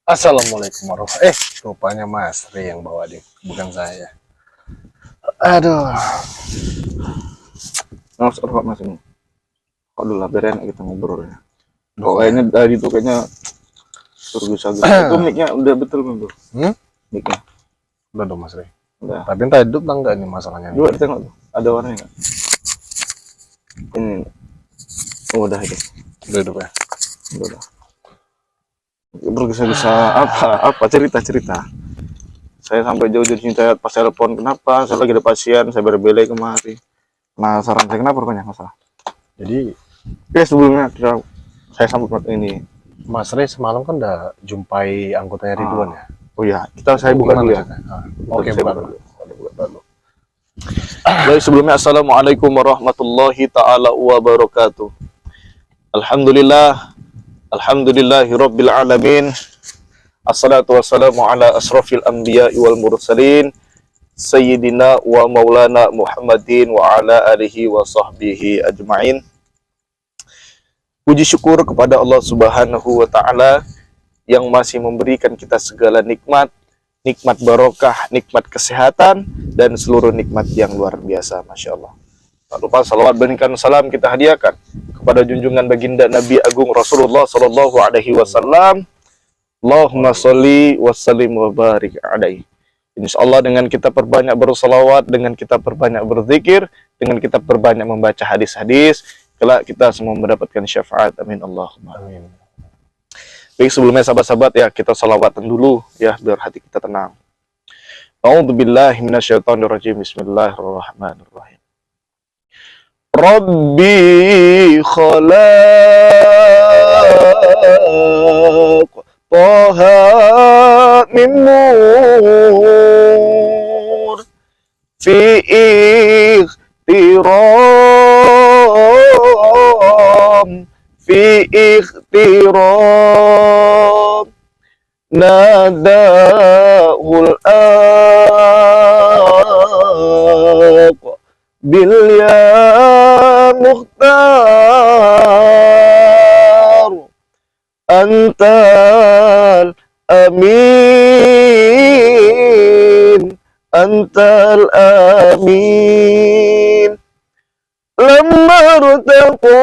Assalamualaikum warahmatullahi rupanya Mas Ri yang bawa deh, bukan saya. Aduh, Mas, Pak Mas ini. Kok dulu lah biar enak kita ngobrol ya. Kok kayaknya tadi tuh kayaknya tergesa-gesa. Itu mic-nya udah betul belum tuh? Mic-nya. udah dong Mas Ri. Udah. Tapi entah hidup enggak nih masalahnya. Coba tengok tuh. Ada warnanya enggak? Ini. Oh, udah itu. Udah hidup ya. Udah. Tergesa-gesa apa cerita. Saya sampai jauh dari sini saya pas telepon kenapa? Saya lagi ada pasien, saya berbelai kemari. Penasaran saya kenapa rupanya masalah. Jadi Sebelumnya saya sambut ini. Mas Ri semalam kan udah jumpai anggotanya Ridwan ya. Oh ya, saya buka dulu ya. Oke, buka dulu. Baik, sebelumnya assalamualaikum warahmatullahi taala wabarakatuh. Alhamdulillahirabbil alamin. Assalatu wassalamu ala asrafil anbiya'i wal mursalin sayyidina wa maulana Muhammadin wa ala alihi wa sahbihi ajma'in. Puji syukur kepada Allah Subhanahu wa taala yang masih memberikan kita segala nikmat barokah, nikmat kesehatan, dan seluruh nikmat yang luar biasa. Masya Allah. Tak lupa salawat dan salam kita hadiahkan kepada junjungan baginda Nabi Agung Rasulullah Sallallahu Alaihi Wasallam. Allahumma sholli wa sallim wa barik alaihi. Insyaallah dengan kita perbanyak bersalawat, dengan kita perbanyak berzikir, dengan kita perbanyak membaca hadis-hadis, kelak kita semua mendapatkan syafaat. Amin Allahumma amin. Baik, sebelumnya sahabat-sahabat ya, kita salawatan dulu ya biar hati kita tenang. A'udzubillahi minasyaitonirrajim. Bismillahirrahmanirrahim. Rabbi khalaq Taha min nur fi ikhtiram fi ikhtiram nadahul aq bil ya mukhtar antal amin lamma rtaqa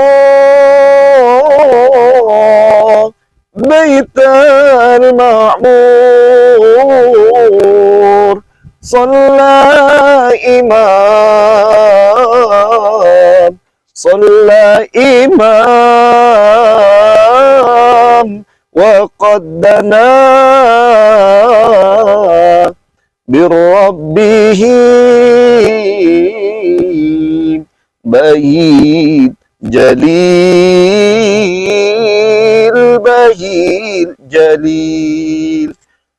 baital ma'mur صلى إمام وقد دنا بربه بعيد جليل.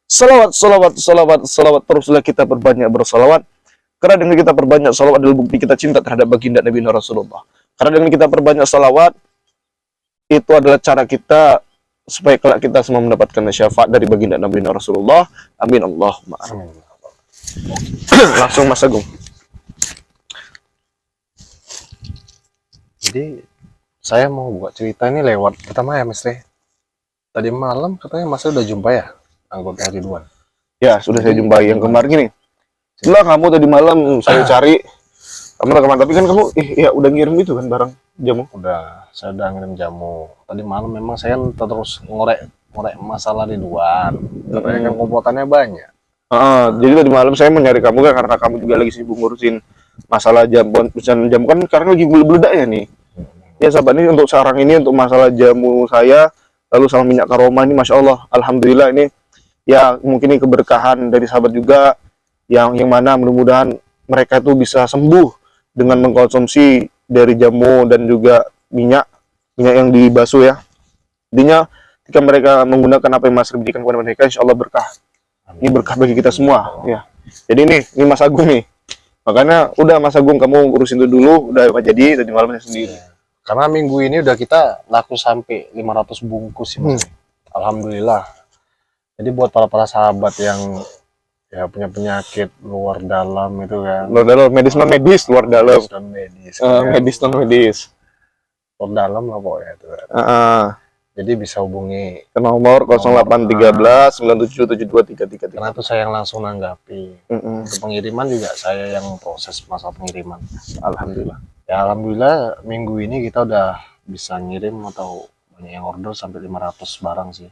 Salawat teruslah kita berbanyak bersalawat. Karena dengan kita perbanyak salawat adalah bukti kita cinta terhadap baginda Nabi Rasulullah. Karena dengan kita perbanyak salawat, itu adalah cara kita supaya kelak kita semua mendapatkan syafaat dari baginda Nabi Rasulullah. Amin Allahumma amin. Langsung Mas Agung. Jadi saya mau buat cerita ini lewat pertama ya Mas Ri. Tadi malam katanya Mas Ri udah jumpa ya anggota Ridwan. Ya, sudah saya jumpai yang kemarin gini. Setelah kamu tadi malam saya cari kamu rekaman, tapi kan kamu ya udah ngirim itu kan barang jamu. Saya udah ngirim jamu. Tadi malam memang saya terus ngorek masalah Ridwan. Katanya kan komplotannya banyak. Jadi tadi malam saya mencari kamu kan karena kamu juga lagi sibuk ngurusin masalah jamu kan karena lagi meledak ya nih. Ya sahabat, ini untuk sekarang ini untuk masalah jamu saya lalu sama minyak karoma ini Masya Allah, Alhamdulillah ini ya mungkin ini keberkahan dari sahabat juga yang mana mudah-mudahan mereka itu bisa sembuh dengan mengkonsumsi dari jamu dan juga minyak yang dibasuh ya. Intinya ketika mereka menggunakan apa yang Mas berikan kepada mereka, insya Allah berkah. Ini berkah bagi kita semua ya. Jadi ini Mas Agung nih. Makanya udah Mas Agung kamu urusin itu dulu, udah jadi tadi malam saya sendiri. Karena minggu ini udah kita laku sampai 500 bungkus sih Mas. Alhamdulillah. Jadi buat para sahabat yang ya punya penyakit luar dalam itu kan, luar dalam, medis non medis, luar dalam, medis medis non medis, luar dalam lah pokoknya itu kan. Jadi bisa hubungi, ke nomor 0813 97723333. karena itu saya yang langsung nanggapi. Untuk pengiriman juga saya yang proses masalah pengiriman. Alhamdulillah. Ya alhamdulillah minggu ini kita udah bisa ngirim atau banyak yang order sampai 500 barang sih.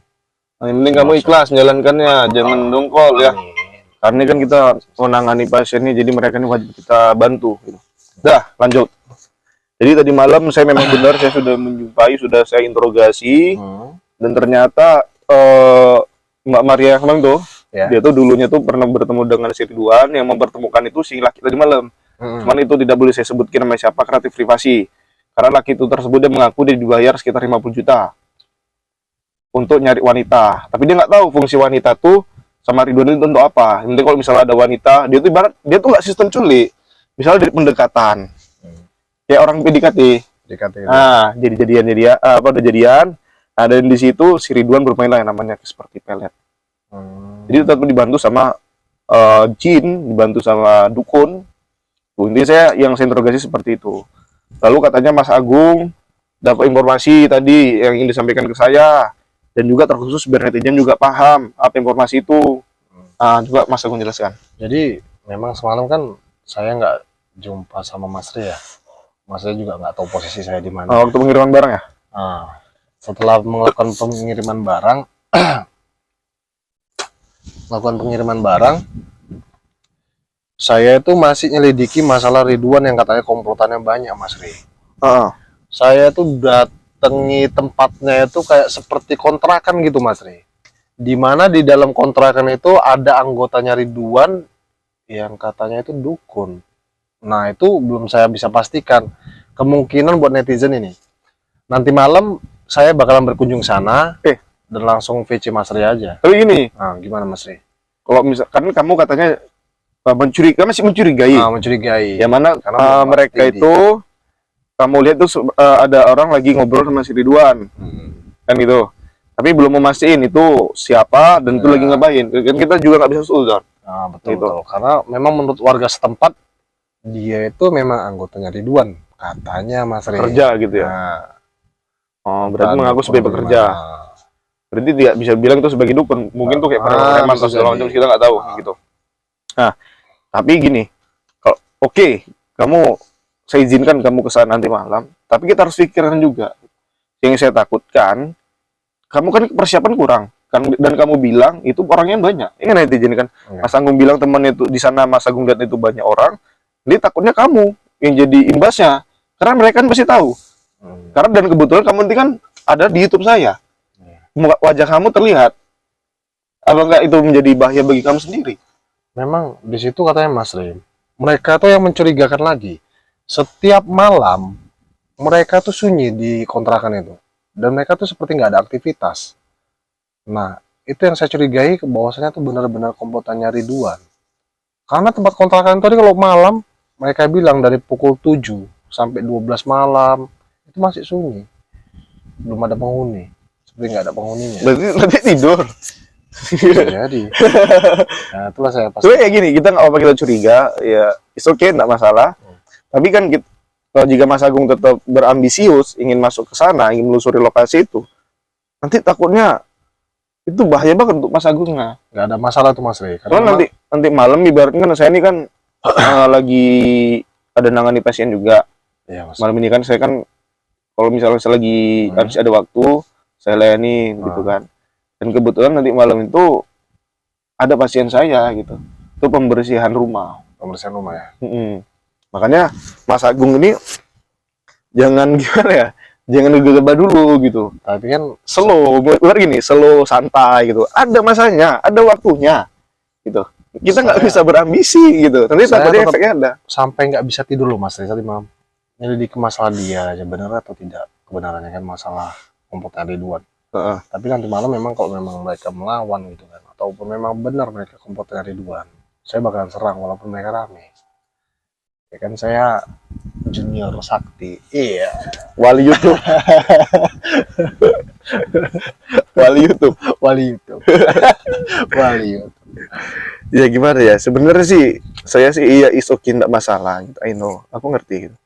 Nah, ini kamu ikhlas menjalankannya, jangan dongkol ya. Amin. Karena kan kita menangani pasiennya, jadi mereka ini wajib kita bantu. Gitu. Dah, lanjut. Jadi tadi malam saya memang benar, saya sudah menjumpai, sudah saya interogasi, dan ternyata Mbak Maria kemarin tuh, Ya. dia tuh dulunya tuh pernah bertemu dengan si Ridwan yang mempertemukan itu si laki tadi malam. Cuman itu tidak boleh saya sebutkan nama siapa, kreatif privasi. Karena laki itu tersebut dia mengaku dia dibayar sekitar 50 juta untuk nyari wanita. Tapi dia nggak tahu fungsi wanita tuh sama Ridwan itu untuk apa. Nanti kalau misalnya ada wanita, dia tuh ibarat dia tuh nggak sistem culik. Misalnya dari pendekatan, kayak orang PDKT. Dikatakan. Nah, jadi udah jadian. Nah, dan di situ si Ridwan bermain lah yang namanya seperti pelet. Jadi tetap dibantu sama jin, dibantu sama dukun. Tuh, intinya saya interogasi seperti itu. Lalu katanya Mas Agung dapat informasi tadi yang ingin disampaikan ke saya, dan juga terkhusus biar netizen juga paham apa informasi itu. Coba Mas Agung jelaskan. Jadi memang semalam kan saya nggak jumpa sama Mas Ri ya. Mas Ri juga nggak tahu posisi saya di mana. Waktu pengiriman barang ya? Setelah melakukan pengiriman barang, saya itu masih nyelidiki masalah Ridwan yang katanya komplotannya banyak, Mas Ri. Saya itu datangi tempatnya itu kayak seperti kontrakan gitu, Mas Ri. Dimana di dalam kontrakan itu ada anggotanya Ridwan yang katanya itu dukun. Nah, itu belum saya bisa pastikan. Kemungkinan buat netizen ini. Nanti malam saya bakalan berkunjung sana dan langsung VC Mas Ri aja. Tapi gini, Gimana Mas Ri? kalau misalkan kamu katanya masih mencurigai. Mencurigai. Yang mana mereka itu kamu lihat tuh ada orang lagi ngobrol sama si Ridwan. Kan gitu. Tapi belum memastikan itu siapa dan itu lagi ngapain. Kan kita juga nggak bisa suudon. Betul, betul. Karena memang menurut warga setempat dia itu memang anggotanya Ridwan, katanya Mas Ri. Kerja gitu ya. Berarti mengaku sebagai pekerja. Berarti tidak bisa bilang itu sebagai dukun. Mungkin tuh kayak preman atau segala macam, kita nggak tahu gitu. Nah, tapi gini, oke, saya izinkan kamu ke sana nanti malam, tapi kita harus pikirkan juga. Yang saya takutkan, kamu kan persiapan kurang, kan, dan kamu bilang itu orangnya banyak. Ini netizen kan, Mas Agung bilang temannya itu di sana, Mas Agung lihat itu banyak orang, jadi takutnya kamu yang jadi imbasnya, karena mereka kan pasti tahu. Karena dan kebetulan kamu nanti kan ada di YouTube saya, wajah kamu terlihat. Apakah itu menjadi bahaya bagi kamu sendiri? Memang di situ katanya Mas Ri, mereka tuh yang mencurigakan lagi. Setiap malam mereka tuh sunyi di kontrakan itu, dan mereka tuh seperti nggak ada aktivitas. Nah, itu yang saya curigai, bahwasanya tuh benar-benar komplotannya Ridwan. Karena tempat kontrakan tadi kalau malam mereka bilang dari pukul 7 sampai 12 malam itu masih sunyi, belum ada penghuni, seperti nggak ada penghuninya. Berarti tidur. Jadi, nah itulah saya pasti. Sebenarnya gini, kita nggak apa-apa kita curiga, ya it's okay, nggak masalah. Tapi kan kalau jika Mas Agung tetap berambisius ingin masuk ke sana, ingin menelusuri lokasi itu, nanti takutnya itu bahaya banget untuk Mas Agung. Nggak ada masalah tuh Mas Ri. Karena nanti malam ibaratnya kan saya ini kan lagi ada nangani pasien juga. Ya, Mas. Malam ini kan saya kan kalau misalnya saya lagi harus ada waktu, saya layani gitu kan. Dan kebetulan nanti malam itu ada pasien saya gitu. Itu pembersihan rumah. Pembersihan rumah ya. Makanya Mas Agung ini jangan gimana ya, jangan gegabah dulu gitu. Tapi kan slow, gini, slow, santai gitu. Ada masanya, ada waktunya gitu. Kita nggak bisa berambisi gitu. Nanti takutnya efeknya ada. Sampai nggak bisa tidur loh Mas Ri tadi malam. Nyelidiki masalah dia aja benar atau tidak kebenarannya, kan masalah komplotnya Ridwan. Tapi nanti malam memang kalau memang mereka melawan gitu kan, ataupun memang benar mereka komplotnya Ridwan, saya bakalan serang walaupun mereka rame. Ya kan saya junior sakti, iya, wali YouTube. Wali YouTube. wali YouTube. Wali YouTube. Ya gimana ya, sebenarnya sih saya sih iya isokin enggak masalah gitu. I know, aku ngerti gitu.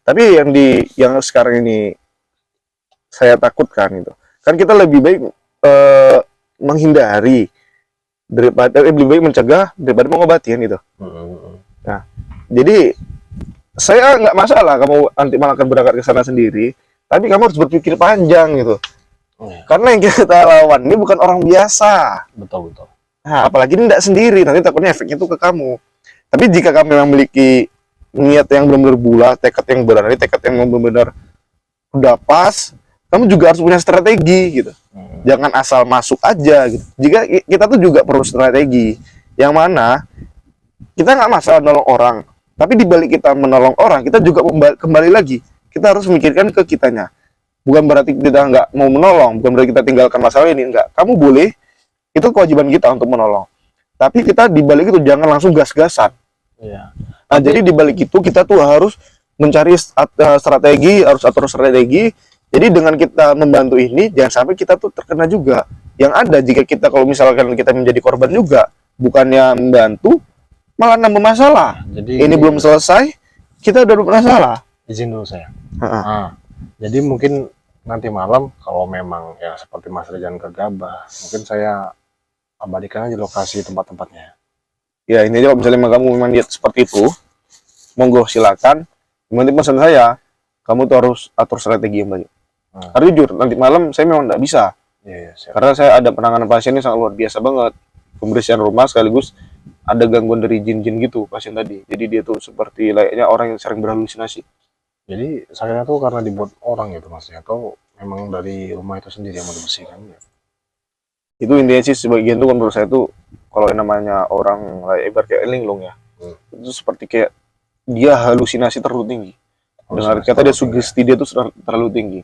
Tapi yang sekarang ini saya takutkan gitu, Kan kita lebih baik menghindari daripada lebih baik mencegah daripada mengobati kan gitu. Nah, jadi saya nggak masalah kamu nanti malah akan berangkat ke sana sendiri, tapi kamu harus berpikir panjang gitu. Karena yang kita lawan ini bukan orang biasa. Betul. Nah, apalagi ini tidak sendiri, nanti takutnya efeknya itu ke kamu. Tapi jika kamu memang memiliki niat yang benar-benar bulat, tekad yang berani, tekad yang benar-benar udah pas, kamu juga harus punya strategi gitu. Jangan asal masuk aja gitu. Jika kita tuh juga perlu strategi, yang mana kita nggak masalah nolong orang, tapi di balik kita menolong orang, kita juga kembali lagi. Kita harus memikirkan ke kitanya. Bukan berarti kita nggak mau menolong, bukan berarti kita tinggalkan masalah ini, enggak. Kamu boleh, itu kewajiban kita untuk menolong. Tapi kita di balik itu jangan langsung gas-gasan. Iya. Nah, jadi di balik itu kita tuh harus mencari strategi, harus atur strategi. Jadi dengan kita membantu ini, jangan sampai kita tuh terkena juga. Yang ada jika kita kalau misalkan kita menjadi korban juga, bukannya membantu, malah nambah masalah. Jadi ini belum selesai, kita udah bermasalah. Izin dulu saya. Jadi mungkin nanti malam kalau memang ya seperti Mas Rejan gegabah, mungkin saya abadikan aja lokasi tempat-tempatnya. Ya ini aja kalau misalnya kamu memang lihat seperti itu, monggo silakan. Nanti pesan saya, kamu tuh harus atur strategi yang baik. Karena jujur, nanti malam saya memang tidak bisa. Siap. Karena saya ada penanganan pasien ini sangat luar biasa banget. Pembersihan rumah sekaligus ada gangguan dari jin-jin gitu pasien tadi. Jadi dia tuh seperti layaknya orang yang sering berhalusinasi. Jadi sakitnya tuh karena dibuat orang gitu Mas, atau memang dari rumah itu sendiri yang mau dibersihkan ya? Itu intinya sih sebagian tuh menurut saya tuh kalau yang namanya orang ibarat kayak linglung ya, itu seperti kayak dia halusinasi terlalu tinggi. Dengan kata dia sugesti dia tuh terlalu tinggi.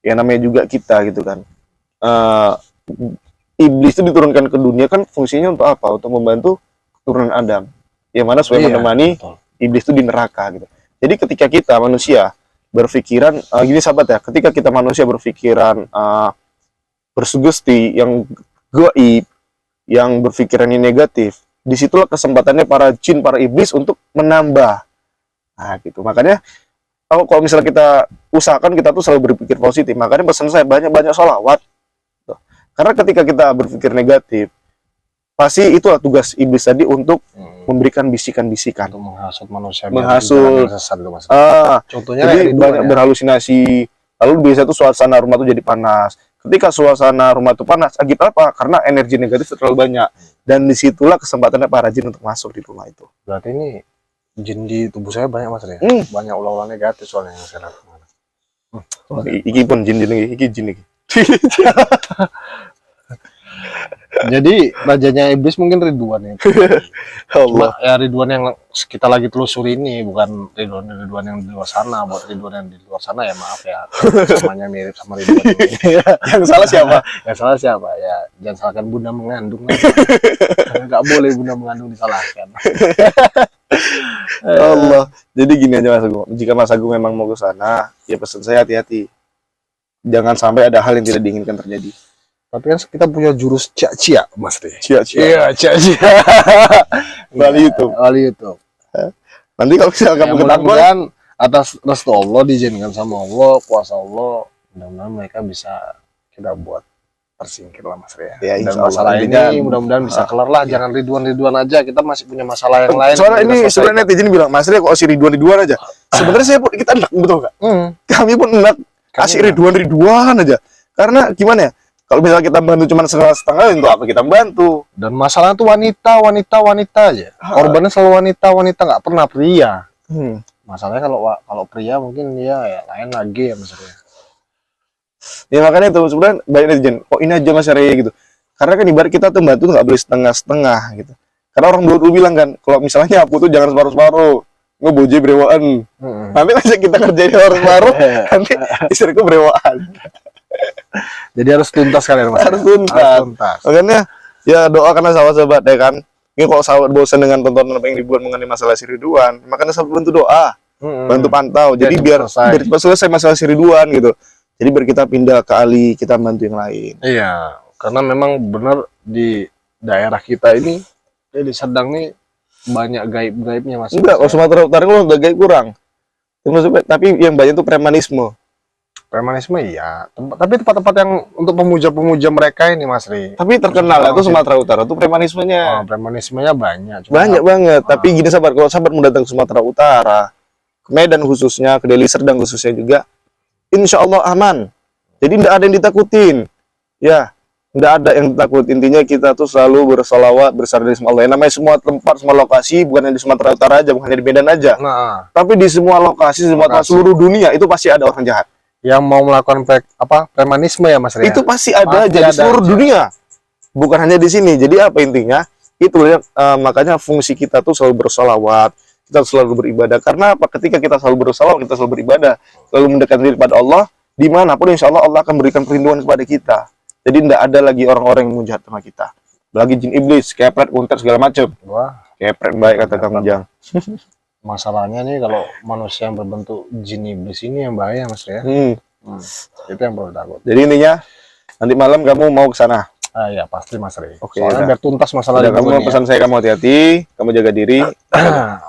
Ya namanya juga kita gitu kan. Iblis itu diturunkan ke dunia kan fungsinya untuk apa? Untuk membantu keturunan Adam. Yang mana supaya menemani iblis itu di neraka gitu. Jadi ketika kita manusia berpikiran gini sahabat ya, ketika kita manusia berpikiran bersugesti yang gaib, yang berpikirannya negatif, disitulah kesempatannya para jin, para iblis untuk menambah. Nah gitu, makanya kalau misalnya kita usahakan kita tuh selalu berpikir positif. Makanya pesan saya banyak-banyak sholawat. Karena ketika kita berpikir negatif, pasti itulah tugas iblis tadi untuk memberikan bisikan-bisikan, untuk menghasut manusia, menghasut sesat itu Mas. Contohnya jadi banyak berhalusinasi. Lalu biasa tuh suasana rumah tuh jadi panas. Ketika suasana rumah tuh panas, akibat apa? Karena energi negatif terlalu banyak. Dan disitulah kesempatannya para jin untuk masuk di rumah itu. Berarti ini jin di tubuh saya banyak Mas ya? Banyak ulah-ulah negatif soalnya yang saya lakukan. Iki pun jin iki. Jadi rajanya iblis mungkin Ridwan ya. Cuma ya Ridwan yang kita lagi telusuri ini bukan Ridwan yang di luar sana. Buat Ridwan yang di luar sana ya maaf ya, namanya mirip sama Ridwan ini. Yang salah siapa? Yang salah siapa? Ya jangan salahkan bunda mengandung. Karena nggak boleh bunda mengandung disalahkan. Allah. Jadi gini aja Mas Agung. Jika Mas Agung memang mau ke sana, ya pesan saya hati-hati. Jangan sampai ada hal yang tidak diinginkan terjadi. Tapi kan kita punya jurus cia-cia, Mas Teh. Cia-cia. Iya, cia-cia. Bali YouTube. Nanti kalau misalnya kamu mudah-mudahan atas restu Allah, diizinkan sama Allah, kuasa Allah, mudah-mudahan mereka bisa kita buat tersingkir lah Mas Ria. Ya, dan masalah ini mudah-mudahan bisa kelar lah. Jangan Ridwan aja, kita masih punya masalah yang lain. Soalnya ini sebenarnya netizen bilang, Mas Ria kok si Ridwan aja. Sebenarnya saya pun kita enak, betul nggak? Kami pun enak kasih Ridwan aja. Karena gimana ya? Kalau misalnya kita bantu cuma setengah, untuk apa kita bantu? Dan masalahnya tuh wanita aja. Korbannya selalu wanita, nggak pernah pria. Masalahnya kalau pria mungkin dia ya lain lagi ya maksudnya. Ya makanya itu sebenarnya banyak netizen, kok ini aja Mas Ria gitu. Karena kan ibarat kita tuh bantu nggak boleh setengah-setengah gitu. Karena orang dulu bilang kan, kalau misalnya aku tuh jangan separuh-separuh, ngeboje brewaan. Nanti aja kita kerjain separuh-separuh, nanti istriku brewaan. Jadi harus tuntas kalian Mas. Harus tuntas. Makanya ya doakanlah sahabat-sahabat ya kan. Ini kalau sahabat bosan dengan tontonan apa yang dibuat mengenai masalah si Ridwan, makanya sahabat bantu doa, bantu pantau. Jadi biar selesai masalah si Ridwan gitu. Jadi biar kita pindah ke Ali, kita bantu yang lain. Iya, karena memang benar di daerah kita ini, di Sedang nih banyak gaib-gaibnya Mas. Enggak, kalau Sumatera Utara kalau udah gaib kurang. Tapi yang banyak itu premanisme. Premanisme iya, tapi tempat-tempat yang untuk pemuja-pemuja mereka ini Mas Ri. Tapi terkenal itu Sumatera Utara tuh premanismenya. Premanismenya banyak. Banyak banget. Tapi gini sahabat, kalau sahabat mau datang ke Sumatera Utara, ke Medan khususnya, ke Deli Serdang khususnya juga, insya Allah aman. Jadi tidak ada yang ditakutin. Ya, tidak ada yang takut. Intinya kita tuh selalu bersolawat, bersandar di Allah. Yang namanya semua tempat, semua lokasi, bukan hanya di Sumatera Utara aja, bukan hanya di Medan aja. Nah, Tapi di semua lokasi, semua seluruh dunia itu pasti ada orang jahat. yang mau melakukan premanisme ya Mas Ri. Itu pasti ada Pasti aja di ada seluruh aja. dunia. Bukan hanya di sini. Jadi apa intinya? Itu ya, makanya fungsi kita tuh selalu bersolawat, kita selalu beribadah. Karena apa? Ketika kita selalu bersolawat, kita selalu beribadah, selalu mendekatkan diri kepada Allah, dimanapun insya Allah Allah akan berikan perlindungan kepada kita. Jadi tidak ada lagi orang-orang yang menjahat sama kita. Lagi jin iblis, kepret, untet segala macam. Wah, Kepret baik kata Kang Ujang. masalahnya nih kalau manusia yang berbentuk jin iblis ini yang bahaya Mas Ri ya. Itu yang perlu takut. Jadi intinya nanti malam kamu mau ke sana. Ah ya pasti Mas Ri. Oke, Soalnya udah. biar tuntas masalah Udah, itu kamu nih ya. pesan saya, kamu hati-hati, kamu jaga diri.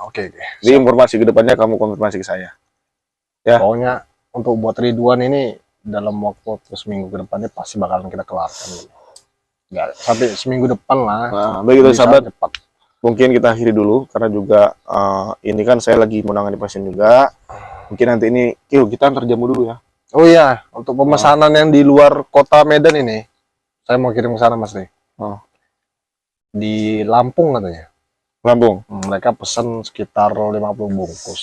Oke. Jadi informasi ke depannya kamu konfirmasi ke saya. Ya. Pokoknya untuk buat Ridwan ini dalam waktu seminggu ke depannya pasti bakalan kita kelarkan. Nggak sampai seminggu depan lah. Nah, begitu Bisa sahabat. cepat. Mungkin kita akhiri dulu karena juga ini kan saya lagi menangani pasien juga. Mungkin nanti ini kita antar jamu dulu ya. Oh iya, untuk pemesanan yang di luar kota Medan ini, saya mau kirim ke sana Mas Ri. Oh. Di Lampung katanya. Lampung. Mereka pesan sekitar 50 bungkus.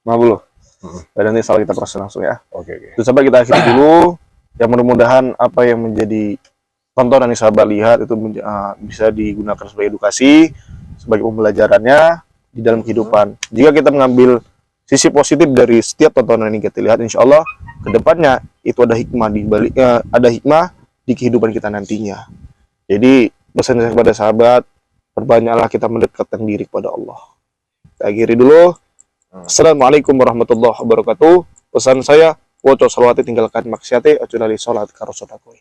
50. Dan nanti salah kita proses langsung ya. Oke. Terus sahabat kita akhiri dulu. Ya mudah-mudahan apa yang menjadi tontonan yang sahabat lihat itu bisa digunakan sebagai edukasi, sebagai pembelajarannya di dalam kehidupan. Jika kita mengambil sisi positif dari setiap tontonan yang kita lihat, insya Allah kedepannya itu ada hikmah di balik, ada hikmah di kehidupan kita nantinya. Jadi pesan saya kepada sahabat, perbanyaklah kita mendekatkan diri kepada Allah. Kita akhiri dulu. Assalamualaikum warahmatullahi wabarakatuh. Pesan saya, waco salawati tinggalkan maksiate, acunali sholat karo sodakoi.